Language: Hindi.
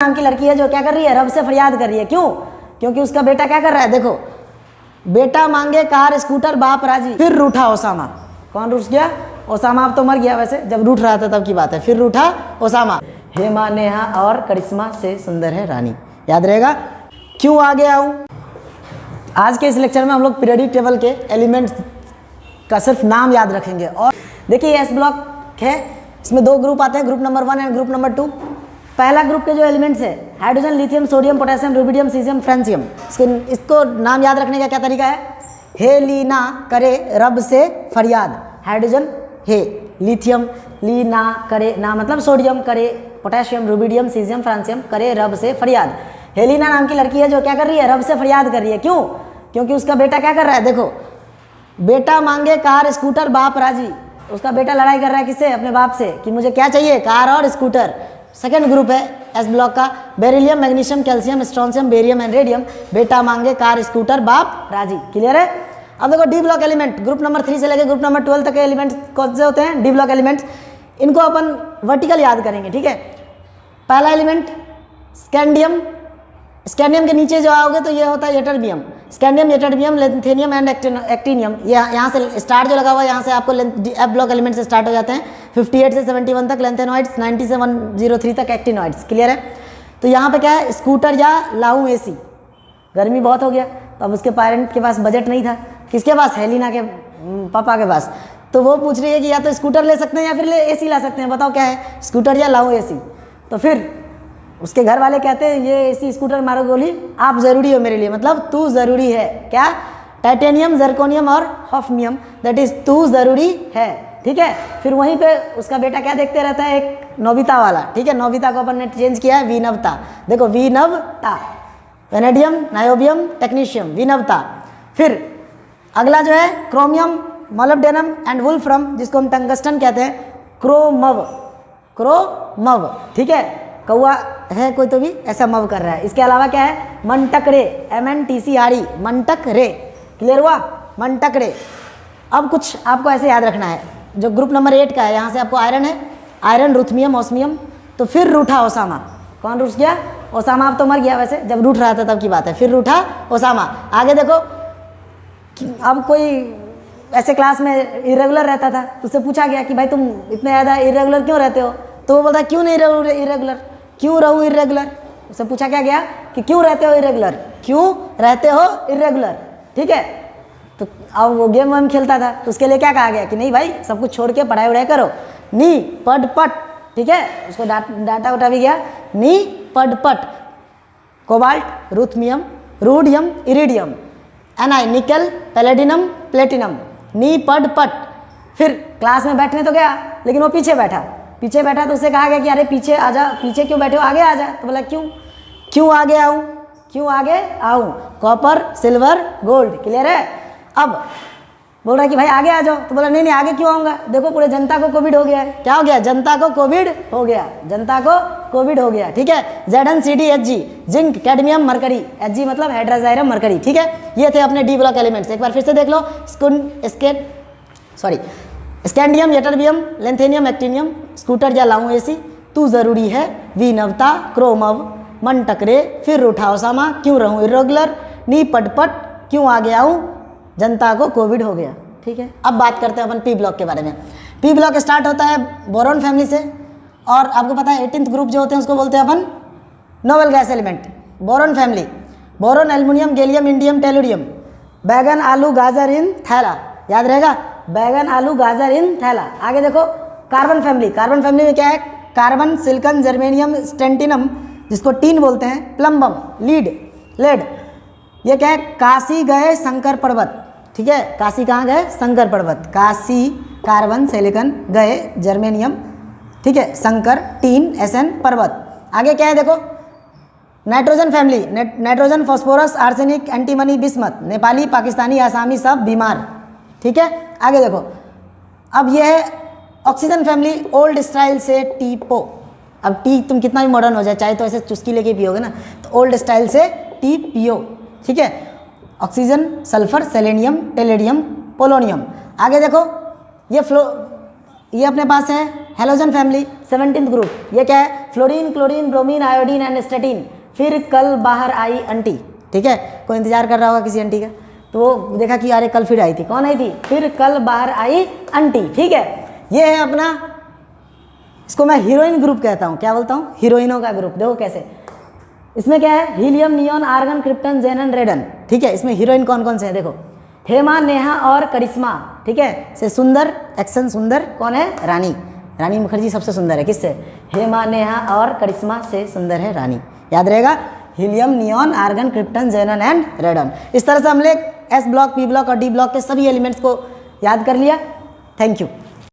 नाम की लड़की है जो क्या कर रही है, रब से फरियाद कर रही है। क्यों? क्योंकि उसका बेटा क्या कर रहा है, देखो, बेटा मांगे कार स्कूटर बाप राजी, फिर रूठा ओसामा। कौन रूठ गया? ओसामा। अब तो मर गया वैसे, जब रूठ रहा था तब की बात है। फिर रूठा ओसामा। हेमा नेहा और करिश्मा से सुंदर है रानी। याद रहेगा। क्यों आगे आऊं? आज के इस लेक्चर में हम लोग पीरियडिक टेबल के एलिमेंट्स का सिर्फ नाम याद रखेंगे। और देखिए एस ब्लॉक है, इसमें दो ग्रुप आते हैं, group number 1 and group number 2। पहला ग्रुप के जो एलिमेंट्स है hydrogen, lithium, sodium, potassium, rubidium, caesium, francium. इसको नाम याद रखने का क्या तरीका है? हे लीना करे रब से फरियाद। हाइड्रोजन हे, लिथियम लीना करे ना मतलब सोडियम, करे पोटेशियम, रुबिडियम, सीजियम, फ्रांसियम, करे रब से फरियाद। हेलिना नाम की लड़की है जो क्या कर रही है, रब से फरियाद कर रही है। क्यों? क्योंकि उसका बेटा क्या कर रहा है, देखो, बेटा मांगे कार स्कूटर बाप राजी। उसका बेटा लड़ाई कर रहा है किससे? अपने बाप से, कि मुझे क्या चाहिए, कार और स्कूटर। सेकंड ग्रुप है एस ब्लॉक का, beryllium, magnesium, calcium, strontium, barium and radium. बेटा मांगे कार स्कूटर बाप राजी। क्लियर है? अब देखो D block element, group number 3 से लेकर ग्रुप नंबर 12 तक के एलिमेंट्स कौन से होते हैं? D block elements. इनको अपन वर्टिकल याद करेंगे, ठीक है। पहला एलिमेंट स्कैंडियम। स्कैंडियम के नीचे जो आओगे तो ये होता है ytterbium. Scandium, ytterbium, lithium and actinium. यहाँ से स्टार्ट जो लगा हुआ है, यहाँ से आपको एफ ब्लॉक एलिमेंट से स्टार्ट हो जाते हैं। 58 से 71 तक लेंथेनॉइड्स, 90 से 103 तक एक्टिनॉइड्स। क्लियर है? तो यहाँ पे क्या है, स्कूटर या लाऊं एसी। गर्मी बहुत हो गया तो अब उसके पेरेंट के पास बजट नहीं था। किसके पास? हेलिना के पापा के पास। तो वो पूछ रही है कि या तो स्कूटर ले सकते हैं या फिर एसी ला सकते हैं, बताओ क्या है, स्कूटर या लाऊं एसी। तो फिर उसके घर वाले कहते हैं ये एसी स्कूटर मारो गोली, आप ज़रूरी हो मेरे लिए, मतलब तू ज़रूरी है। क्या? टाइटेनियम, जर्कोनियम और हॉफनियम, दैट इज़ तू ज़रूरी है। ठीक है। फिर वहीं पे उसका बेटा क्या देखते रहता है, एक नोबिता वाला। ठीक है, नोबिता को अपन ने चेंज किया है विनवता। देखो विनवता, वेनेडियम, नायोबियम, टेक्नीशियम, विनवता। फिर अगला जो है क्रोमियम, मोलिब्डेनम एंड वुल्फ्रम, जिसको हम टंगस्टन कहते हैं, क्रोमव। क्रोमव, ठीक है। कौआ है कोई तो भी ऐसा मव कर रहा है। इसके अलावा क्या है, मंटकरे, MNTCRE, मंटकरे। क्लियर हुआ? मंटकरे। अब कुछ आपको ऐसे याद रखना है, जो ग्रुप नंबर 8 का है, यहाँ से आपको आयरन है, आयरन, रुथमियम, ऑस्मियम। तो फिर रूठा ओसामा। कौन रूठ गया? ओसामा। अब तो मर गया वैसे, जब रूठ रहा था तब की बात है। फिर रूठा ओसामा। आगे देखो, अब कोई ऐसे क्लास में इरेगुलर रहता था तो उससे पूछा गया कि भाई तुम इतने ज़्यादा इरेगुलर क्यों रहते हो? तो वो बोलता क्यों नहीं इरेगुलर, क्यों रहूँ इरेगुलर। उससे पूछा क्या गया कि क्यों रहते हो इरेगुलर, क्यों रहते हो इरेगुलर। ठीक है। तो अब वो गेम वेम खेलता था तो उसके लिए क्या कहा गया कि नहीं भाई, सब कुछ छोड़ के पढ़ाई वढ़ाई करो, नी पढ़ पट। ठीक है, उसको डाटा उठा भी गया, नी पढ़ पट। कोबाल्ट, रुथमियम, रूडियम, इरिडियम, एनआई, निकल, पैलेडिनम, प्लेटिनम, नी पढ़ पट। फिर क्लास में बैठने तो गया लेकिन वो पीछे बैठा तो उससे कहा गया कि अरे पीछे आ जा, पीछे क्यों बैठे हो, आगे आ जा। तो बोला क्यों आगे आऊँ, क्यों आगे आऊँ, कॉपर, सिल्वर, गोल्ड। क्लियर है? अब बोल रहा है कि भाई आगे आ जाओ। तो बोला नहीं आगे क्यों आऊँगा, देखो पूरे जनता को कोविड हो गया है। क्या हो गया? जनता को कोविड हो गया, जनता को कोविड हो गया। ठीक है। ZnCdHg, zinc, cadmium, mercury. Hg मतलब हाइड्रोजाइरम मरकरी। ठीक है, ये थे अपने डी ब्लॉक एलिमेंट्स। एक बार फिर से देख लो, scandium, ytterbium, lanthanum, actinium, scooter या लाऊं एसी, तू ज़रूरी है, विनवता, क्रोमव, मंटकरे, फिर रूठा ओसामा, क्यों रहूं इरेगुलर, नी पटपट, क्यों आगे आऊं, जनता को कोविड हो गया। ठीक है। अब बात करते हैं अपन पी ब्लॉक के बारे में। पी ब्लॉक स्टार्ट होता है बोरॉन फैमिली से, और आपको पता है 18th ग्रुप जो होते हैं उसको बोलते हैं अपन noble gas element. Boron family, boron, aluminium, gallium, indium, tellurium. बैगन, आलू, गाजर इन थैला। याद रहेगा, बैगन, आलू, गाजर इन थैला। आगे देखो कार्बन फैमिली। कार्बन फैमिली में क्या है, कार्बन, सिलिकॉन, जर्मेनियम, स्टेंटिनम, जिसको टीन बोलते हैं, प्लम्बम, लीड, लेड। ये क्या है, काशी गए शंकर पर्वत। ठीक है, काशी कहाँ गए? शंकर पर्वत। काशी, कार्बन, सिलिकॉन, गए, जर्मेनियम, ठीक है, शंकर, टीन, SN, पर्वत। आगे क्या है देखो, nitrogen family, nitrogen, phosphorus, arsenic, antimony, bismuth. Nepali, Pakistani, आसामी सब बीमार। ठीक है। आगे देखो, अब ये है ऑक्सीजन फैमिली, ओल्ड स्टाइल से टीपो। अब टी तुम कितना भी मॉडर्न हो जाए, चाहे तो ऐसे चुस्की लेके पियोगे ना, तो ओल्ड स्टाइल से टी पियो। ठीक है। Oxygen, sulphur, selenium, tellurium, polonium. आगे देखो, ये अपने पास है हेलोजन फैमिली, 17th ग्रुप, ये क्या है? Fluorine, chlorine, bromine, iodine and statin. फिर कल बाहर आई आंटी, ठीक है, कोई इंतजार कर रहा होगा किसी आंटी का, तो वो देखा कि अरे कल फिर आई थी, कौन आई थी? फिर कल बाहर आई आंटी, ठीक है। ये है अपना, इसको मैं हीरोइन ग्रुप कहता हूँ, क्या बोलता हूँ? हीरोइनों का ग्रुप। देखो कैसे, इसमें क्या है? हीलियम, नियॉन, आर्गन, क्रिप्टन, जेनन, रेडन, ठीक है। इसमें हीरोइन कौन कौन से हैं? देखो, हेमा, नेहा और करिश्मा, ठीक है। से सुंदर, एक्शन सुंदर कौन है? रानी। रानी मुखर्जी सबसे सुंदर है, किससे? हेमा, नेहा और करिश्मा से सुंदर है रानी। याद रहेगा, helium, neon, argon, krypton, xenon and radon. इस तरह से हमने एस ब्लॉक, पी ब्लॉक और डी ब्लॉक के सभी एलिमेंट्स को याद कर लिया। Thank you.